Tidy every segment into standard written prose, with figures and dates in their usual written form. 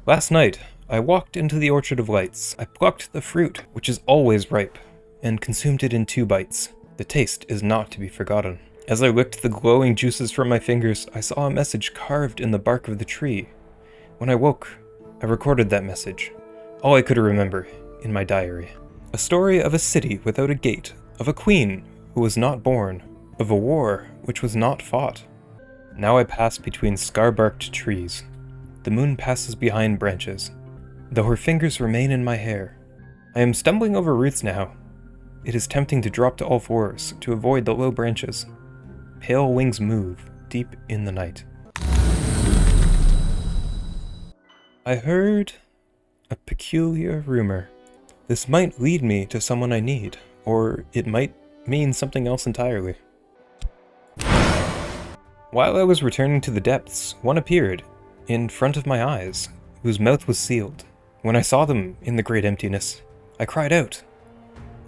Last night, I walked into the Orchard of Lights. I plucked the fruit, which is always ripe, and consumed it in 2 bites. The taste is not to be forgotten. As I licked the glowing juices from my fingers, I saw a message carved in the bark of the tree. When I woke, I recorded that message, all I could remember, in my diary. A story of a city without a gate, of a queen who was not born, of a war which was not fought. Now I pass between scar-barked trees. The moon passes behind branches, though her fingers remain in my hair. I am stumbling over roots now. It is tempting to drop to all fours, to avoid the low branches. Pale wings move, deep in the night. I heard a peculiar rumor. This might lead me to someone I need, or it might mean something else entirely. While I was returning to the depths, one appeared, in front of my eyes, whose mouth was sealed. When I saw them in the great emptiness, I cried out.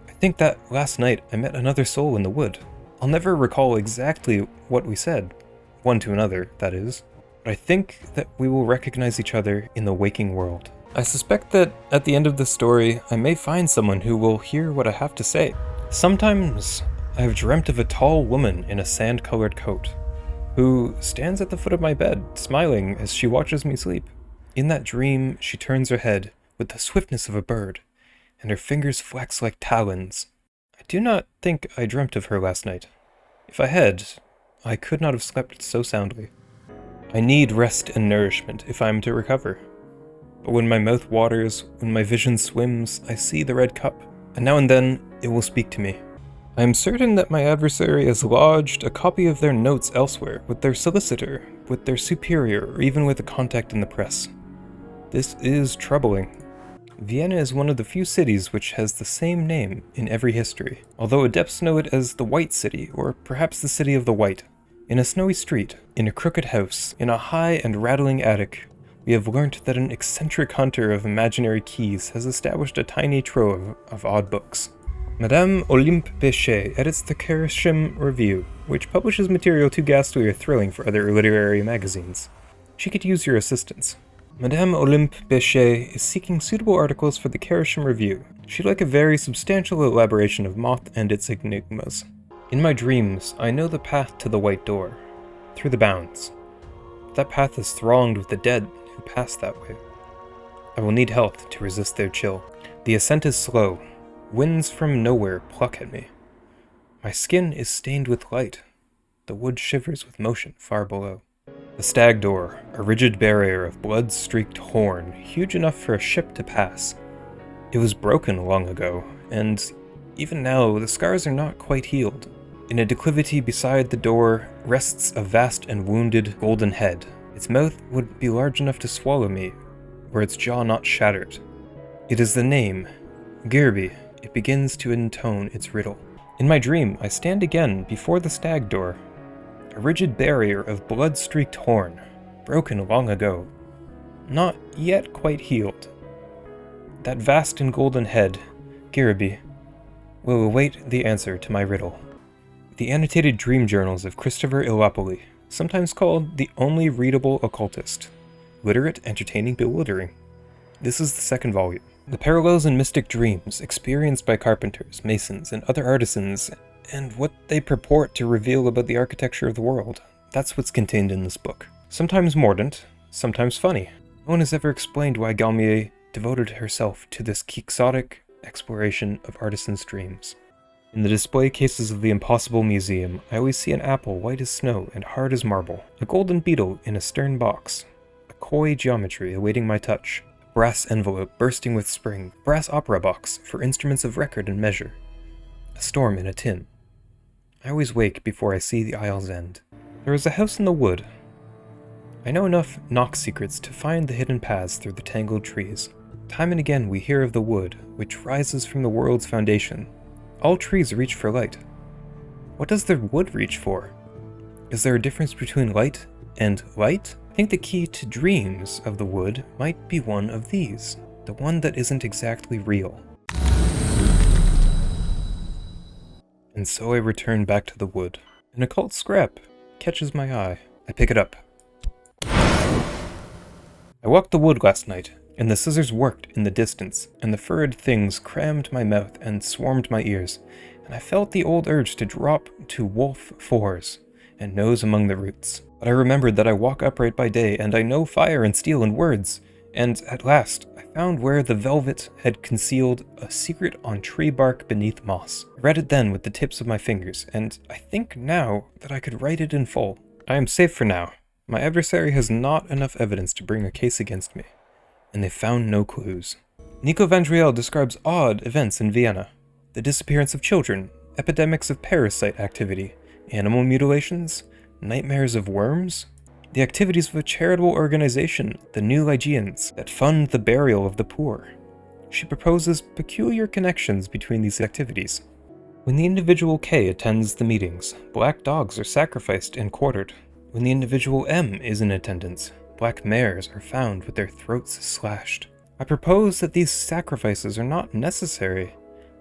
I think that last night I met another soul in the wood. I'll never recall exactly what we said, one to another, that is, but I think that we will recognize each other in the waking world. I suspect that at the end of the story, I may find someone who will hear what I have to say. Sometimes I have dreamt of a tall woman in a sand-colored coat, who stands at the foot of my bed, smiling as she watches me sleep. In that dream, she turns her head with the swiftness of a bird, and her fingers flex like talons. I do not think I dreamt of her last night. If I had, I could not have slept so soundly. I need rest and nourishment if I am to recover. But when my mouth waters, when my vision swims, I see the red cup, and now and then it will speak to me. I am certain that my adversary has lodged a copy of their notes elsewhere, with their solicitor, with their superior, or even with a contact in the press. This is troubling. Vienna is one of the few cities which has the same name in every history, although adepts know it as the White City, or perhaps the City of the White. In a snowy street, in a crooked house, in a high and rattling attic, we have learnt that an eccentric hunter of imaginary keys has established a tiny trove of odd books. Madame Olympe Bechet edits the Kersham Review, which publishes material too ghastly or thrilling for other literary magazines. She could use your assistance. Madame Olympe Bechet is seeking suitable articles for the Kersham Review. She'd like a very substantial elaboration of Moth and its enigmas. In my dreams, I know the path to the White Door, through the bounds. That path is thronged with the dead who pass that way. I will need health to resist their chill. The ascent is slow. Winds from nowhere pluck at me. My skin is stained with light. The wood shivers with motion far below. The Stag Door, a rigid barrier of blood-streaked horn, huge enough for a ship to pass. It was broken long ago, and even now the scars are not quite healed. In a declivity beside the door rests a vast and wounded golden head. Its mouth would be large enough to swallow me, were its jaw not shattered. It is the name, Ghirbi. It begins to intone its riddle. In my dream, I stand again before the Stag Door, a rigid barrier of blood-streaked horn, broken long ago, not yet quite healed. That vast and golden head, Ghirbi, will await the answer to my riddle. The annotated dream journals of Christopher Illopoli, sometimes called the only readable occultist. Literate, entertaining, bewildering. This is the 2nd volume. The parallels in mystic dreams experienced by carpenters, masons, and other artisans, and what they purport to reveal about the architecture of the world. That's what's contained in this book. Sometimes mordant, sometimes funny. No one has ever explained why Galmier devoted herself to this quixotic exploration of artisans' dreams. In the display cases of the Impossible Museum, I always see an apple white as snow and hard as marble, a golden beetle in a stern box, a coy geometry awaiting my touch, a brass envelope bursting with spring, a brass opera box for instruments of record and measure, a storm in a tin. I always wake before I see the aisle's end. There is a house in the wood. I know enough knock secrets to find the hidden paths through the tangled trees. Time and again we hear of the wood, which rises from the world's foundation. All trees reach for light. What does the wood reach for? Is there a difference between light and light? I think the key to dreams of the wood might be one of these, the one that isn't exactly real. And so I return back to the wood. An occult scrap catches my eye. I pick it up. I walked the wood last night, and the scissors worked in the distance, and the furred things crammed my mouth and swarmed my ears, and I felt the old urge to drop to wolf fours and nose among the roots. But I remembered that I walk upright by day, and I know fire and steel and words, and at last I found where the velvet had concealed a secret on tree bark beneath moss. I read it then with the tips of my fingers, and I think now that I could write it in full. I am safe for now. My adversary has not enough evidence to bring a case against me, and they found no clues. Nico Vandriel describes odd events in Vienna: the disappearance of children, epidemics of parasite activity, animal mutilations, nightmares of worms, the activities of a charitable organization, the New Lygians, that fund the burial of the poor. She proposes peculiar connections between these activities. When the individual K attends the meetings, black dogs are sacrificed and quartered. When the individual M is in attendance, black mares are found with their throats slashed. I propose that these sacrifices are not necessary,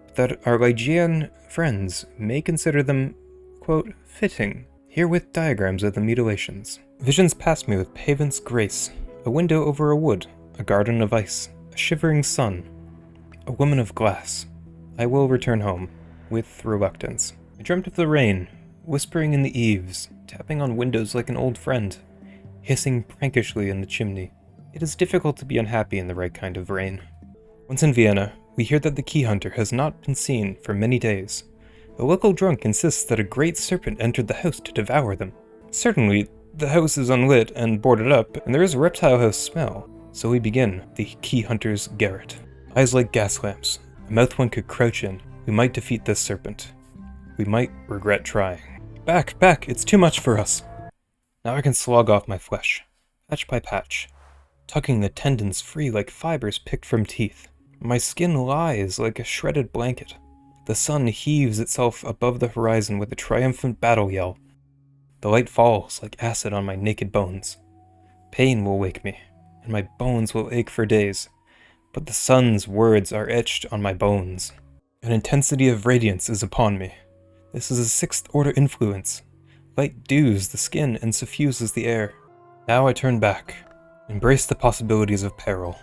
but that our Lygian friends may consider them, quote, fitting. Herewith diagrams of the mutilations. Visions pass me with pavements grace, a window over a wood, a garden of ice, a shivering sun, a woman of glass. I will return home, with reluctance. I dreamt of the rain, whispering in the eaves, tapping on windows like an old friend, hissing prankishly in the chimney. It is difficult to be unhappy in the right kind of rain. Once in Vienna, we hear that the key hunter has not been seen for many days. A local drunk insists that a great serpent entered the house to devour them. Certainly, the house is unlit and boarded up, and there is a reptile house smell. So we begin the key hunter's garret. Eyes like gas lamps, a mouth one could crouch in. We might defeat this serpent. We might regret trying. Back, back, it's too much for us. Now I can slog off my flesh, patch by patch, tugging the tendons free like fibers picked from teeth. My skin lies like a shredded blanket. The sun heaves itself above the horizon with a triumphant battle yell. The light falls like acid on my naked bones. Pain will wake me, and my bones will ache for days, but the sun's words are etched on my bones. An intensity of radiance is upon me. This is a sixth-order influence. Light dews the skin and suffuses the air. Now I turn back, embrace the possibilities of peril.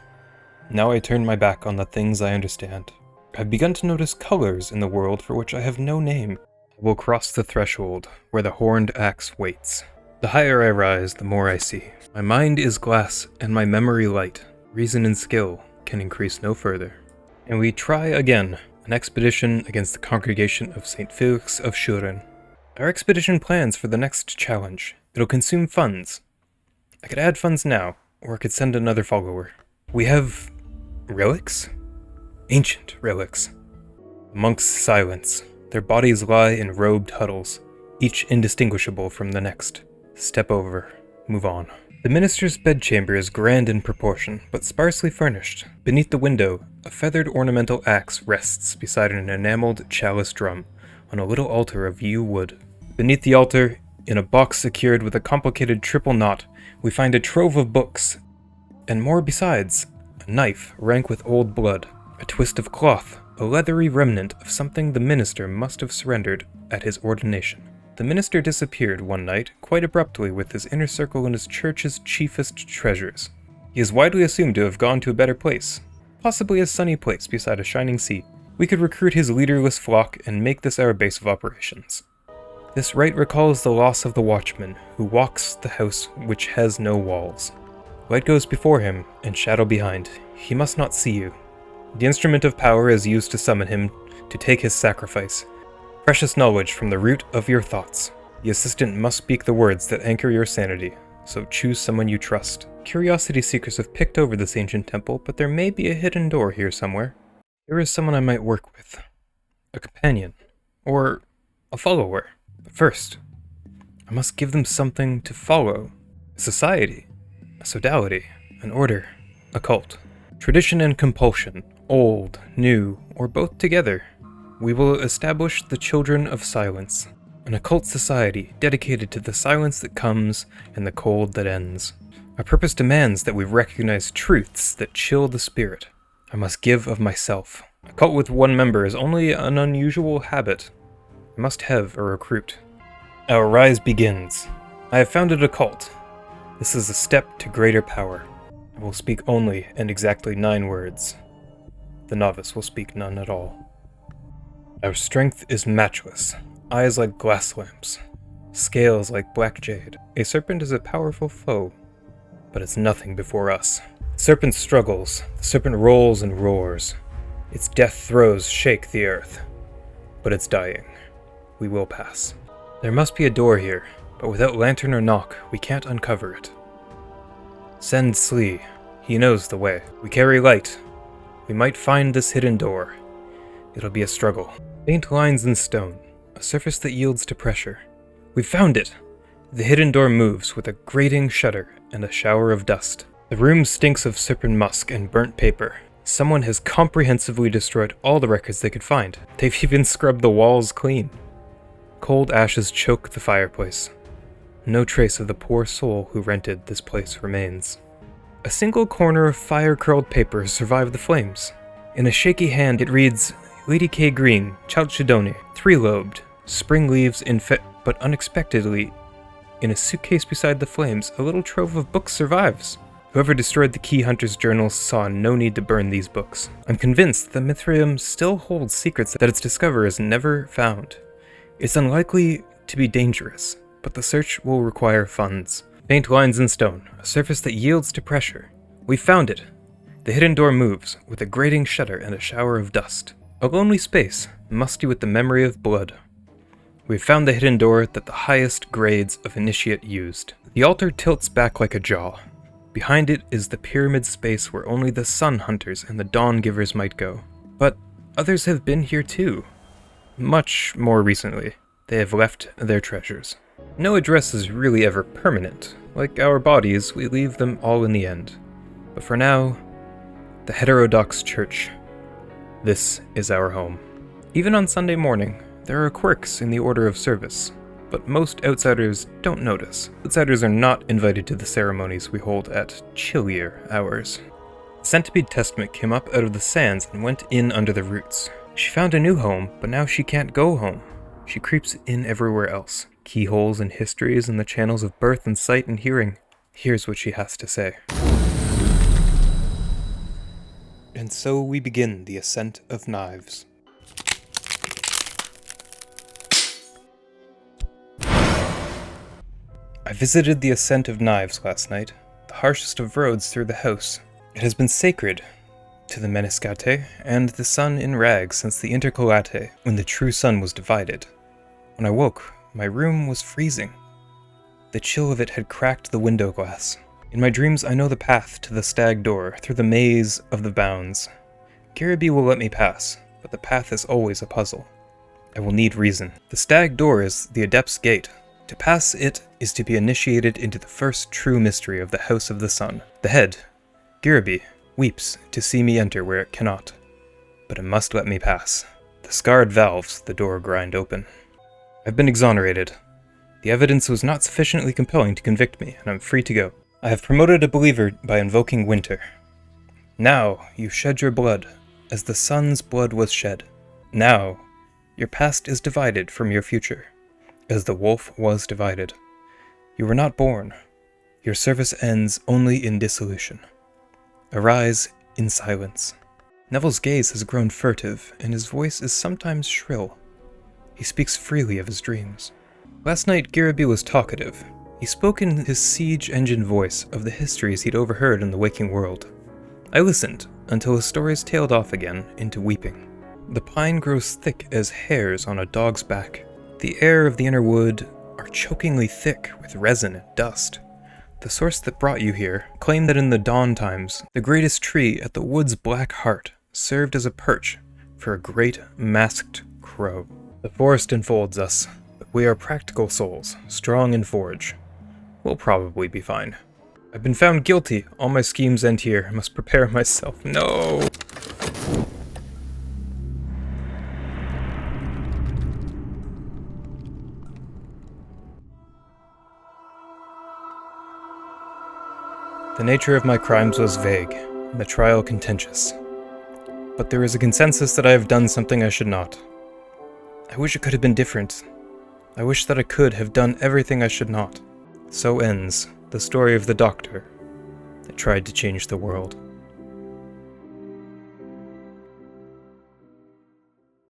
Now I turn my back on the things I understand. I've begun to notice colors in the world for which I have no name. I will cross the threshold where the horned axe waits. The higher I rise, the more I see. My mind is glass and my memory light. Reason and skill can increase no further. And we try again, an expedition against the congregation of St. Felix of Schuren. Our expedition plans for the next challenge. It'll consume funds. I could add funds now, or I could send another follower. We have relics? Ancient relics. The monks silence. Their bodies lie in robed huddles, each indistinguishable from the next. Step over. Move on. The minister's bedchamber is grand in proportion, but sparsely furnished. Beneath the window, a feathered ornamental axe rests beside an enameled chalice drum on a little altar of yew wood. Beneath the altar, in a box secured with a complicated triple knot, we find a trove of books, and more besides, a knife rank with old blood, a twist of cloth, a leathery remnant of something the minister must have surrendered at his ordination. The minister disappeared one night, quite abruptly, with his inner circle and his church's chiefest treasures. He is widely assumed to have gone to a better place, possibly a sunny place beside a shining sea. We could recruit his leaderless flock and make this our base of operations. This rite recalls the loss of the Watchman, who walks the house which has no walls. Light goes before him, and shadow behind. He must not see you. The instrument of power is used to summon him to take his sacrifice. Precious knowledge from the root of your thoughts. The assistant must speak the words that anchor your sanity, so choose someone you trust. Curiosity seekers have picked over this ancient temple, but there may be a hidden door here somewhere. Here is someone I might work with. A companion. Or a follower. But first, I must give them something to follow. A society. A sodality. An order. A cult. Tradition and compulsion. Old, new, or both together. We will establish the Children of Silence, an occult society dedicated to the silence that comes and the cold that ends. Our purpose demands that we recognize truths that chill the spirit. I must give of myself. A cult with one member is only an unusual habit. I must have a recruit. Our rise begins. I have founded a cult. This is a step to greater power. I will speak only and exactly 9 words. The novice will speak none at all. Our strength is matchless, eyes like glass lamps, scales like black jade. A serpent is a powerful foe, but it's nothing before us. The serpent struggles, the serpent rolls and roars. Its death throes shake the earth, but it's dying. We will pass. There must be a door here, but without lantern or knock, we can't uncover it. Send Slee. He knows the way. We carry light. We might find this hidden door. It'll be a struggle. Faint lines in stone, a surface that yields to pressure. We found it! The hidden door moves with a grating shudder and a shower of dust. The room stinks of serpent musk and burnt paper. Someone has comprehensively destroyed all the records they could find. They've even scrubbed the walls clean. Cold ashes choke the fireplace. No trace of the poor soul who rented this place remains. A single corner of fire-curled paper survived the flames. In a shaky hand it reads, Lady K. Green, Chalchidone, 3-lobed, spring leaves but unexpectedly, in a suitcase beside the flames, a little trove of books survives. Whoever destroyed the Key Hunter's journals saw no need to burn these books. I'm convinced the Mithrium still holds secrets that its discoverers never found. It's unlikely to be dangerous, but the search will require funds. Faint lines in stone, a surface that yields to pressure. We found it! The hidden door moves, with a grating shudder and a shower of dust. A lonely space, musty with the memory of blood. We've found the hidden door that the highest grades of initiate used. The altar tilts back like a jaw. Behind it is the pyramid space where only the sun hunters and the dawn givers might go. But others have been here too. Much more recently, they have left their treasures. No address is really ever permanent. Like our bodies, we leave them all in the end. But for now, the Heterodox Church. This is our home. Even on Sunday morning, there are quirks in the order of service, but most outsiders don't notice. Outsiders are not invited to the ceremonies we hold at chillier hours. The Centipede Testament came up out of the sands and went in under the roots. She found a new home, but now she can't go home. She creeps in everywhere else. Keyholes and histories in the channels of birth and sight and hearing. Here's what she has to say. And so we begin the ascent of knives. I visited the ascent of knives last night, the harshest of roads through the house. It has been sacred to the Meniscate and the sun in rags since the Intercalate, when the true sun was divided. When I woke, my room was freezing. The chill of it had cracked the window glass. In my dreams, I know the path to the Stag door, through the maze of the bounds. Ghirbi will let me pass, but the path is always a puzzle. I will need reason. The Stag door is the Adept's Gate. To pass it is to be initiated into the first true mystery of the House of the Sun. The head, Ghirbi, weeps to see me enter where it cannot, but it must let me pass. The scarred valves the door grind open. I've been exonerated. The evidence was not sufficiently compelling to convict me, and I'm free to go. I have promoted a believer by invoking winter. Now you shed your blood, as the sun's blood was shed. Now your past is divided from your future, as the wolf was divided. You were not born. Your service ends only in dissolution. Arise in silence. Neville's gaze has grown furtive, and his voice is sometimes shrill. He speaks freely of his dreams. Last night, Ghirbi was talkative. He spoke in his siege engine voice of the histories he'd overheard in the waking world. I listened until his stories tailed off again into weeping. The pine grows thick as hairs on a dog's back. The air of the inner wood are chokingly thick with resin and dust. The source that brought you here claimed that in the dawn times, the greatest tree at the wood's black heart served as a perch for a great masked crow. The forest enfolds us, but we are practical souls, strong in forge. We'll probably be fine. I've been found guilty. All my schemes end here. I must prepare myself. No! The nature of my crimes was vague, and the trial contentious. But there is a consensus that I have done something I should not. I wish it could have been different. I wish that I could have done everything I should not. So ends the story of the doctor that tried to change the world.